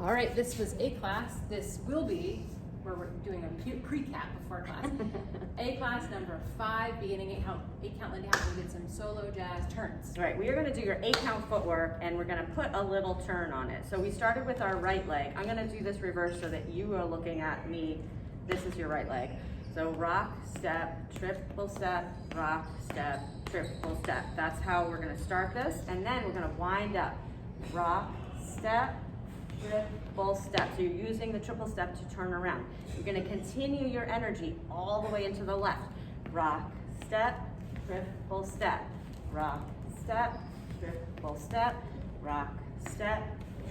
All right, this was A class. This will be, where we're doing a pre-cap before class. A class number 5, beginning 8 count Lindy Hop. We did some solo jazz turns. Right, we are gonna do your 8-count footwork and we're gonna put a little turn on it. So we started with our right leg. I'm gonna do this reverse so that you are looking at me. This is your right leg. So rock, step, triple step, rock, step, triple step. That's how we're gonna start this. And then we're gonna wind up. Rock, step, triple step. So you're using the triple step to turn around. You're gonna continue your energy all the way into the left. Rock, step, triple step. Rock, step, triple step. Rock, step,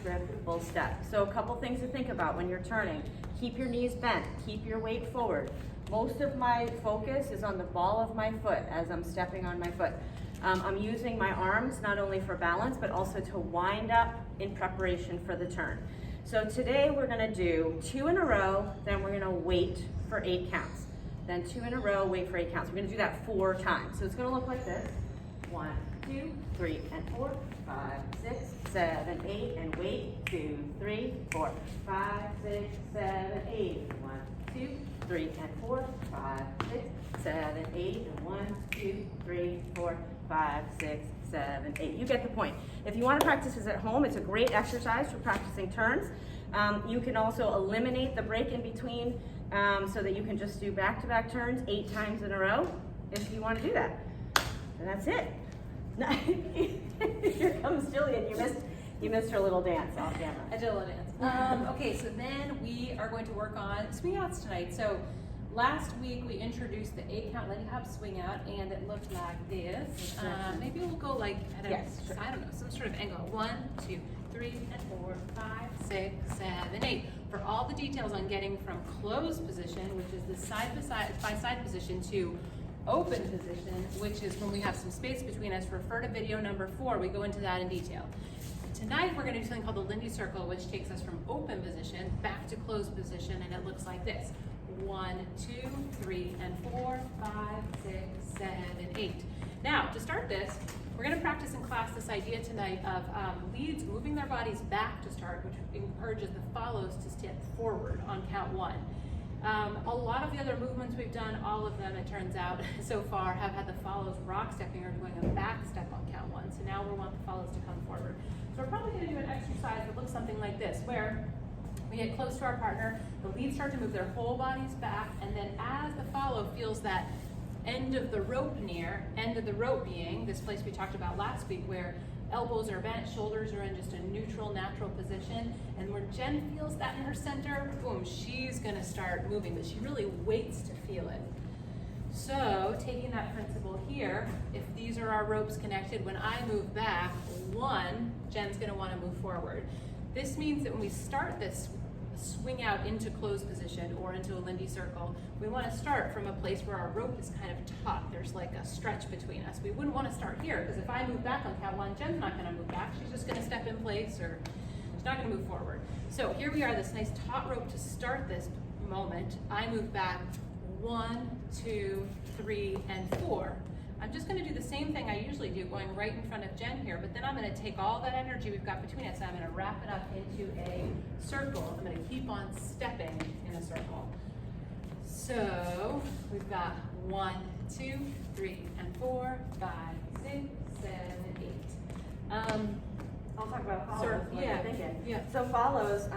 triple step. So a couple things to think about when you're turning. Keep your knees bent, keep your weight forward. Most of my focus is on the ball of my foot as I'm stepping on my foot. I'm using my arms not only for balance, but also to wind up in preparation for the turn. So today we're gonna do 2 in a row, then we're gonna wait for 8 counts. Then 2 in a row, wait for 8 counts. We're gonna do that 4 times. So it's gonna look like this. 1, 2, 3, and 4, 5, 6, 7, 8, and wait. 2, 3, 4, 5, 6, 7, 8. 1, 2, 3, and 4, 5, 6, 7, 8, and 1, 2, 3, 4, 5, 6, 7, 8. You get the point. If you want to practice this at home, it's a great exercise for practicing turns. You can also eliminate the break in between so that you can just do back-to-back turns 8 times in a row if you want to do that. And that's it. Here comes Jillian. You missed her little dance off camera. I did a little dance. Okay, so then we are going to work on swing outs tonight. So last week we introduced the 8-count Lindy Hop swing out, and it looked like this. Maybe we'll go like at a, I don't know, some sort of angle. 1, 2, 3, and 4, 5, 6, 7, 8. For all the details on getting from closed position, which is the side by side position, to open position, which is when we have some space between us, refer to video number 4. We go into that in detail. Tonight we're going to do something called the Lindy circle, which takes us from open position back to closed position, and it looks like this. 1, 2, 3, and 4, 5, 6, 7, 8. Now, to start this, we're going to practice in class this idea tonight of leads moving their bodies back to start, which encourages the follows to step forward on count 1. A lot of the other movements we've done, all of them, it turns out, so far, have had the follows rock stepping or doing a back step on count 1. So now we want the follows to come forward. So we're probably going to do an exercise that looks something like this, where we get close to our partner, the leads start to move their whole bodies back, and then as the follow feels that end of the rope near, end of the rope being this place we talked about last week where elbows are bent, shoulders are in just a neutral, natural position, and where Jen feels that in her center, boom, she's gonna start moving, but she really waits to feel it. So, taking that principle here, if these are our ropes connected, when I move back, 1, Jen's gonna wanna move forward. This means that when we start this swing out into closed position or into a Lindy circle, we wanna start from a place where our rope is kind of taut. There's like a stretch between us. We wouldn't wanna start here, because if I move back on count 1, Jen's not gonna move back. She's just gonna step in place, or she's not gonna move forward. So here we are, this nice taut rope to start this moment. I move back 1, 2, 3, and 4. I'm just going to do the same thing I usually do, going right in front of Jen here, but then I'm going to take all that energy we've got between us and I'm going to wrap it up into a circle. I'm going to keep on stepping in a circle. So we've got 1, 2, 3, and 4, 5, 6, 7, 8. I'll talk about follows. Sure. What you're thinking. Yeah. So follows,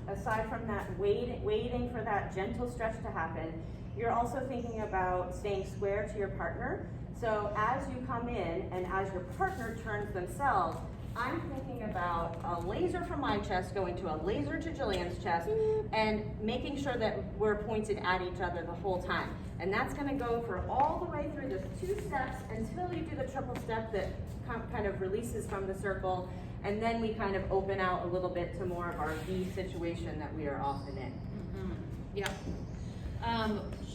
aside from that waiting for that gentle stretch to happen, you're also thinking about staying square to your partner. So as you come in and as your partner turns themselves, I'm thinking about a laser from my chest going to a laser to Jillian's chest and making sure that we're pointed at each other the whole time. And that's going to go for all the way through the 2 steps until you do the triple step that kind of releases from the circle. And then we kind of open out a little bit to more of our V situation that we are often in. Yeah.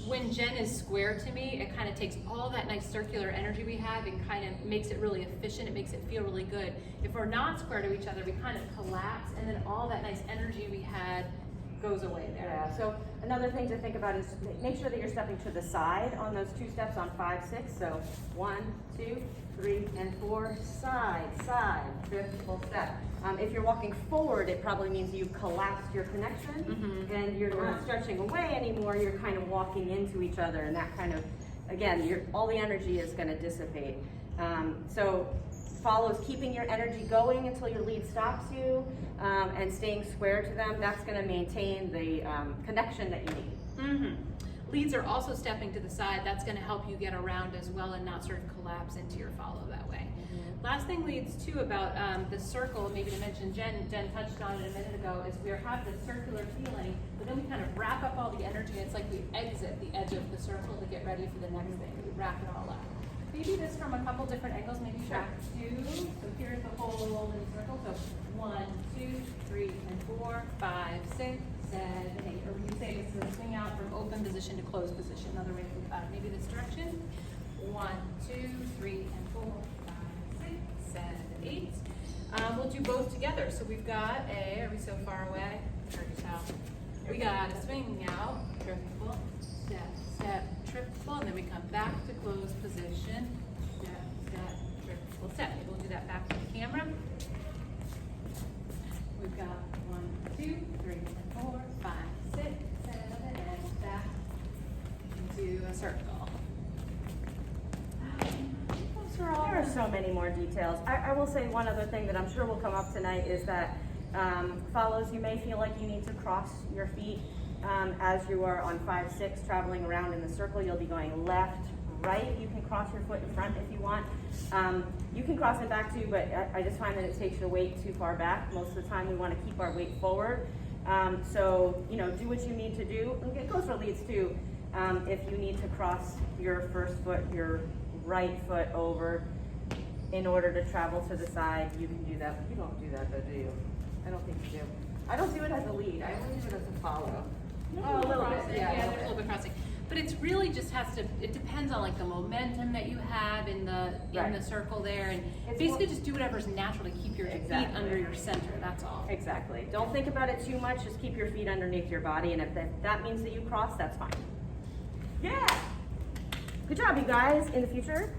When Jen is square to me, it kind of takes all that nice circular energy we have and kind of makes it really efficient. It makes it feel really good. If we're not square to each other, we kind of collapse, and then all that nice energy we had goes away there. Yeah, so another thing to think about is make sure that you're stepping to the side on those 2 steps on 5, 6. So 1, 2, 3, and 4, side, side, triple step. If you're walking forward, it probably means you've collapsed your connection and you're not stretching away anymore. You're kind of walking into each other, and that kind of, again, all the energy is going to dissipate. So follows keeping your energy going until your lead stops you, and staying square to them. That's going to maintain the connection that you need. Leads are also stepping to the side. That's going to help you get around as well and not sort of collapse into your follow that way. Last thing leads too about the circle, maybe to mention, Jen touched on it a minute ago, is we have this circular feeling, but then we kind of wrap up all the energy. It's like we exit the edge of the circle to get ready for the next thing. We wrap it all up. Maybe this from a couple different angles, maybe back 2. So here's the whole in the circle. So 1, 2, 3, and 4, 5, 6, 7, 8. Or we can say this is a swing out from open position to closed position. Another way to think about it. Maybe this direction. 1, 2, 3, and 4, 5, 6, 7, 8. We'll do both together. So we've got a, are we so far away? Hard to tell. We got a swing out, triple, step, step, triple, and then we come back to closed position, step, step, triple, step. Maybe we'll do that back to the camera. We've got 1, 2, 3, 4, 5, 6, 7, and back into a circle. There are so many more details. I will say one other thing that I'm sure will come up tonight is that follows, you may feel like you need to cross your feet as you are on 5, 6 traveling around in the circle. You'll be going left, right. You can cross your foot in front if you want. You can cross it back too, but I just find that it takes your weight too far back. Most of the time we want to keep our weight forward. So, you know, do what you need to do. And it goes for leads too. If you need to cross your first foot, your right foot over in order to travel to the side, you can do that. You don't do that though, do you? I don't think you do. I don't do it as a lead. I only do it as a follow. Oh, a little bit. Yeah, there's a little bit crossing. But it's really just has to, it depends on like the momentum that you have in the circle there, and it's basically just do whatever's natural to keep your feet under your center, that's all. Exactly. Don't think about it too much, just keep your feet underneath your body, and if that means that you cross, that's fine. Yeah! Good job, you guys. In the future,